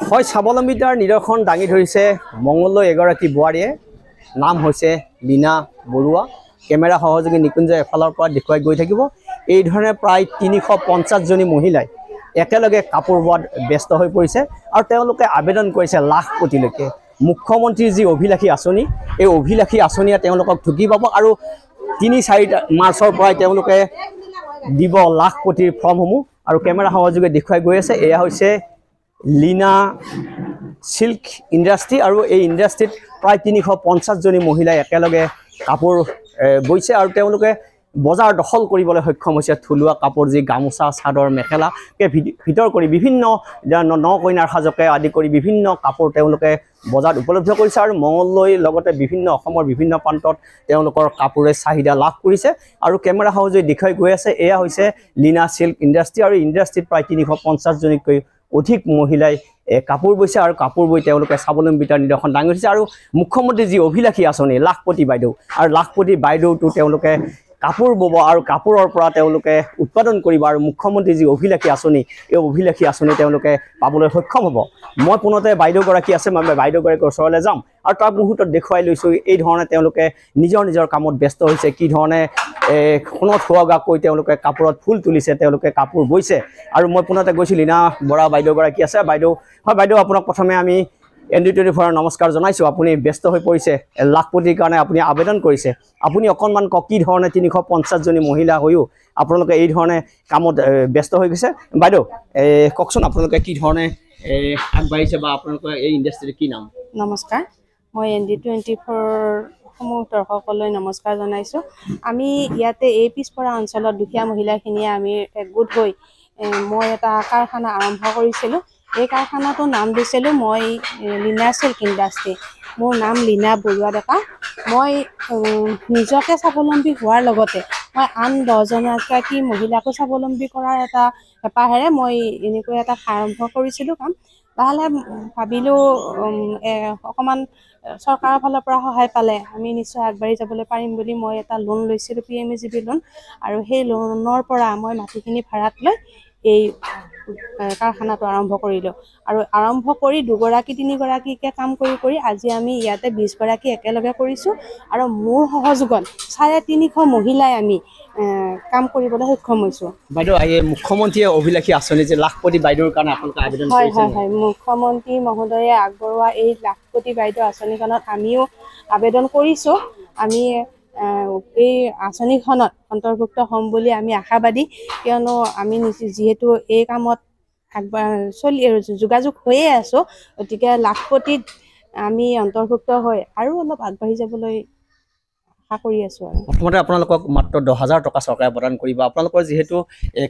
হয় স্বাৱলম্বিতাৰ নিদৰ্শন দাঙি ধৰিছে মঙলদৈ এগৰাকী বোৱাৰীয়ে নাম হৈছে লীনা বৰুৱা কেমেৰা সহযোগী নিকুঞ্জয় এফালৰ পৰা দেখুৱাই গৈ থাকিব এই ধৰণে প্ৰায় 350 জনী মহিলাই একেলগে কাপোৰ বোৱাত ব্যস্ত হৈ পৰিছে আৰু তেওঁলোকে আবেদন কৰিছে লাখপতিলৈকে মুখ্যমন্ত্ৰীৰ যি অভিলাষী আঁচনি এই অভিলাষী আঁচনিয়ে তেওঁলোকক ঢুকি পাব আৰু 3-4 মাৰ্চৰ পৰাই তেওঁলোকে দিব লাখপতিৰ ফৰ্মসমূহ আৰু কেমেৰা সহযোগে দেখুৱাই গৈ আছে এয়া হৈছে লীনা সিল্ক ইণ্ডাষ্ট্ৰি আৰু এই ইণ্ডাষ্ট্ৰিত প্ৰায় 350 জনী মহিলাই একেলগে কাপোৰ বৈছে আৰু তেওঁলোকে বজাৰ দখল কৰিবলৈ সক্ষম হৈছে থলুৱা কাপোৰ যি গামোচা চাদৰ মেখেলাকে ভিতৰ কৰি বিভিন্ন নকইনাৰ সাজকে আদি কৰি বিভিন্ন কাপোৰ তেওঁলোকে বজাৰত উপলব্ধ কৰিছে আৰু মঙলদৈ লগতে বিভিন্ন অসমৰ বিভিন্ন প্ৰান্তত তেওঁলোকৰ কাপোৰে চাহিদা লাভ কৰিছে আৰু কেমেৰা সহযোগে দেখুৱাই গৈ আছে এয়া হৈছে লীনা সিল্ক ইণ্ডাষ্ট্ৰি আৰু ইণ্ডাষ্ট্ৰিত প্ৰায় 350 জনীতকৈ অধিক মহিলাই কাপোৰ বৈছে আৰু কাপোৰ বৈ তেওঁলোকে স্বাৱলম্বিতাৰ নিদৰ্শন দাঙি ধৰিছে আৰু মুখ্যমন্ত্ৰী যি অভিলাষী আঁচনি লাখপতি বাইদেউ আৰু লাখপতি বাইদেউটো তেওঁলোকে কাপোৰ বব আৰু কাপোৰৰ পৰা তেওঁলোকে উৎপাদন কৰিব আৰু মুখ্যমন্ত্ৰী যি অভিলাষী আঁচনি এই অভিলাষী আঁচনি তেওঁলোকে পাবলৈ সক্ষম হ'ব মই পুনতে বাইদেউগৰাকী আছে মই বাইদেউগৰাকীৰ ওচৰলৈ যাম আৰু তাৰ মুহূৰ্তত দেখুৱাই লৈছোঁ এই ধৰণে তেওঁলোকে নিজৰ কামত ব্যস্ত হৈছে কি ধৰণে সোণত সুৱগাকৈ তেওঁলোকে কাপোৰত ফুল তুলিছে তেওঁলোকে কাপোৰ বৈছে আৰু মই পুনতে গৈছোঁ লীনা বৰা বাইদেউগৰাকী আছে বাইদেউ হয় বাইদেউ আপোনাক প্ৰথমে আমি ND24 নমস্কাৰ জনাইছোঁ আপুনি ব্যস্ত হৈ পৰিছে লাখপতিৰ কাৰণে আপুনি আবেদন কৰিছে আপুনি অকণমান কি ধৰণে 350 জনী মহিলা হৈও আপোনালোকে এই ধৰণে কামত ব্যস্ত হৈ গৈছে বাইদেউ কওকচোন আপোনালোকে কি ধৰণে আগবাঢ়িছে বা আপোনালোকৰ এই ইণ্ডাষ্ট্ৰিৰ কি নাম নমস্কাৰ মই ND24 সমূহ দৰ্শকলৈ নমস্কাৰ জনাইছোঁ আমি ইয়াতে এই পিছপৰা অঞ্চলত দুখীয়া মহিলাখিনিয়ে আমি একগোট হৈ মই এটা কাৰখানা আৰম্ভ কৰিছিলোঁ এই কাৰখানাটোৰ নাম দিছিলোঁ মই লীনা সিল্ক ইণ্ডাষ্ট্ৰি মোৰ নাম লীনা বৰুৱা ডেকা মই নিজকে স্বাৱলম্বী হোৱাৰ লগতে মই আন 10জনীগৰাকী মহিলাকো স্বাৱলম্বী কৰাৰ এটা হেঁপাহেৰে মই এনেকৈ এটা আৰম্ভ কৰিছিলোঁ কাম লাহে লাহে ভাবিলোঁ অকণমান চৰকাৰৰ ফালৰ পৰা সহায় পালে আমি নিশ্চয় আগবাঢ়ি যাবলৈ পাৰিম বুলি মই এটা লোন লৈছিলোঁ PMEGP লোন আৰু সেই লোনৰ পৰা মই মাটিখিনি ভাড়াত লৈ এই কাৰখানাটো আৰম্ভ কৰিলোঁ আৰু আৰম্ভ কৰি 2-3গৰাকীকে কাম কৰি আজি আমি ইয়াতে 20গৰাকী একেলগে কৰিছোঁ আৰু মোৰ সহযোগত 350 মহিলাই আমি কাম কৰিবলৈ সক্ষম হৈছোঁ বাইদেউ এই মুখ্যমন্ত্ৰীয়ে অভিলাষী আঁচনি যে লাখপতি বাইদেউৰ কাৰণে আপোনালোকে আবেদন কৰিছে হয় মুখ্যমন্ত্ৰী মহোদয়ে আগবঢ়োৱা এই লাখপতি বাইদেউ আঁচনিখনত আমিও আবেদন কৰিছোঁ আমি এই আঁচনিখনত অন্তৰ্ভুক্ত হ'ম বুলি আমি আশাবাদী কিয়নো আমি যিহেতু এই কামত যোগাযোগ হৈয়ে আছোঁ গতিকে লাখপতিত আমি অন্তৰ্ভুক্ত হৈ আৰু অলপ আগবাঢ়ি যাবলৈ আশা কৰি আছোঁ আৰু প্ৰথমতে আপোনালোকক মাত্ৰ 10,000 টকা চৰকাৰে প্ৰদান কৰিব আপোনালোকৰ যিহেতু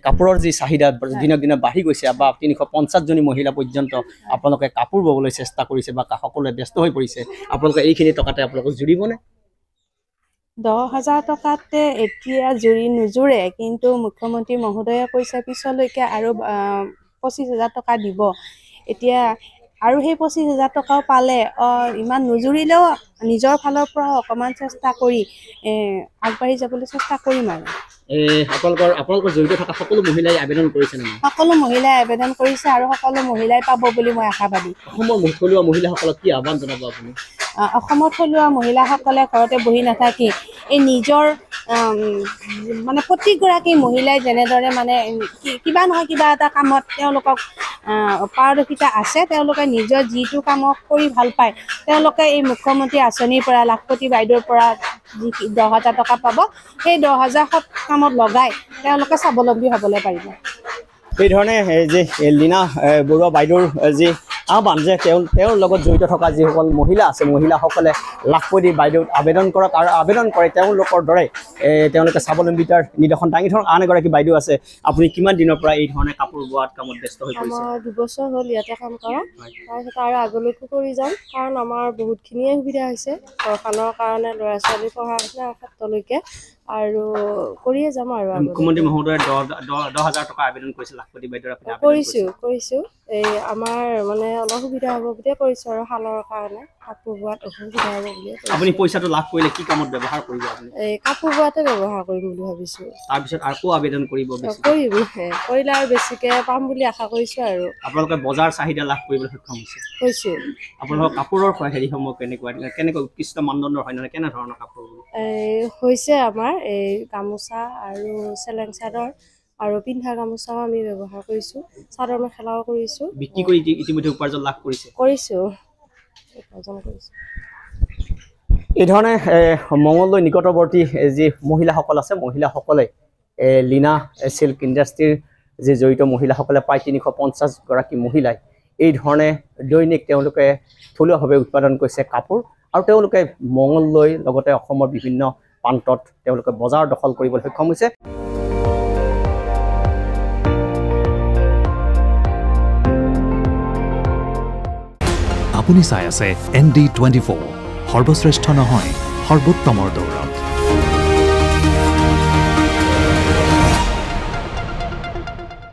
কাপোৰৰ যি চাহিদা দিনক দিনে বাঢ়ি গৈছে বা 350 জনী মহিলা পৰ্যন্ত আপোনালোকে কাপোৰ ববলৈ চেষ্টা কৰিছে বা সকলোৱে ব্যস্ত হৈ পৰিছে আপোনালোকে এইখিনি টকাতে আপোনালোকক জুৰিবনে 10,000 টকাতে এতিয়া নোজোৰে কিন্তু মুখ্যমন্ত্ৰী মহোদয়ে কৈছে পিছলৈকে আৰু 25,000 টকা দিব এতিয়া আৰু সেই 25,000 টকাও পালে ইমান নুজুৰিলেও নিজৰ ফালৰ পৰা অকণমান চেষ্টা কৰি আগবাঢ়ি যাবলৈ চেষ্টা কৰিম আৰু আপোনালোকৰ জড়িত থকা সকলো মহিলাই আবেদন কৰিছে নে সকলো মহিলাই আবেদন কৰিছে আৰু সকলো মহিলাই পাব বুলি মই আশাবাদী অসমৰ থলুৱা মহিলাসকলক কি আহ্বান জনাব আপুনি অসমৰ থলুৱা মহিলাসকলে ঘৰতে বহি নাথাকি এই নিজৰ মানে প্ৰতিগৰাকী মহিলাই যেনেদৰে মানে কিবা নহয় কিবা এটা কামত তেওঁলোকক পাৰদৰ্শিতা আছে তেওঁলোকে নিজৰ যিটো কামক কৰি ভাল পায় তেওঁলোকে এই মুখ্যমন্ত্ৰী আঁচনিৰ পৰা লাখপতি বাইদেউৰ পৰা যি 10,000 টকা পাব সেই 10,000 কামত লগাই তেওঁলোকে স্বাৱলম্বী হ'বলৈ পাৰিব এই ধৰণে যে লীনা বৰুৱা বাইদেউৰ যি আহ্বান যে তেওঁৰ লগত জড়িত থকা যিসকল মহিলা আছে মহিলাসকলে লাখপতি বাইদেউত আবেদন কৰক আৰু আবেদন কৰে তেওঁলোকৰ দৰে তেওঁলোকে স্বাৱলম্বিতাৰ নিদৰ্শন দাঙি ধৰক আন এগৰাকী বাইদেউ আছে আপুনি কিমান দিনৰ পৰা এই ধৰণে কাপোৰ বোৱাত কামত ব্যস্ত হৈ পৰিছে আমাৰ 2 বছৰ হ'ল ইয়াতে কাম কৰা তাৰপিছত আৰু আগলৈকো কৰি যাম কাৰণ আমাৰ বহুতখিনিয়ে সুবিধা হৈছে ঘৰখনৰ কাৰণে ল'ৰা ছোৱালী পঢ়া শুনাৰ ক্ষেত্ৰলৈকে আৰু কৰিয়ে যাম আৰু মুখ্যমন্ত্ৰী মহোদয়ে 10,000 টকা আবেদন কৰিছে লাখপতি বাইদেউৰ কৰিছোঁ এই আমাৰ মানে অলপ সুবিধা হ'ব বুলিয়ে কৰিছোঁ আৰু শালৰ কাৰণে কাপোৰ বোৱাত অসুবিধা হ'ব বুলি আপুনি পইচাটো লাভ কৰিলে কি কামত ব্যৱহাৰ কৰিব আপুনি এই কাপোৰ বোৱাতে ব্যৱহাৰ কৰিম বুলি ভাবিছোঁ তাৰপিছত আকৌ আবেদন কৰিব বেছি কৰিম কৰিলে আৰু বেছিকৈ পাম বুলি আশা কৰিছোঁ আৰু আপোনালোকে বজাৰ চাহিদা লাভ কৰিবলৈ সক্ষম হৈছে কৈছোঁ আপোনালোকৰ কাপোৰৰ হেৰিসমূহ কেনেকুৱা উৎকৃষ্ট মানদণ্ডৰ হয় নহয় কেনেধৰণৰ কাপোৰ হৈছে আমাৰ এই গামোচা আৰু চেলেং চাদৰ আৰু পিন্ধা গামোচাও আমি ব্যৱহাৰ কৰিছোঁ চাদৰ মেখেলাও কৰিছোঁ বিক্ৰী কৰি ইতিমধ্যে উপাৰ্জন লাভ কৰিছোঁ উপাৰ্জন কৰিছোঁ এই ধৰণে মঙলদৈ নিকটৱৰ্তী যি মহিলাসকল আছে মহিলাসকলে লীনা চিল্ক ইণ্ডাষ্ট্ৰীৰ যি জড়িত মহিলাসকলে প্ৰায় 350 গৰাকী মহিলাই এই ধৰণে দৈনিক তেওঁলোকে থলুৱাভাৱে উৎপাদন কৰিছে কাপোৰ আৰু তেওঁলোকে মঙলদৈ লগতে অসমৰ বিভিন্ন প্ৰান্তত তেওঁলোকে বজাৰ দখল কৰিবলৈ সক্ষম হৈছে আপুনি চাই আছে ND24 সৰ্বশ্ৰেষ্ঠ নহয় সৰ্বোত্তমৰ দৌৰত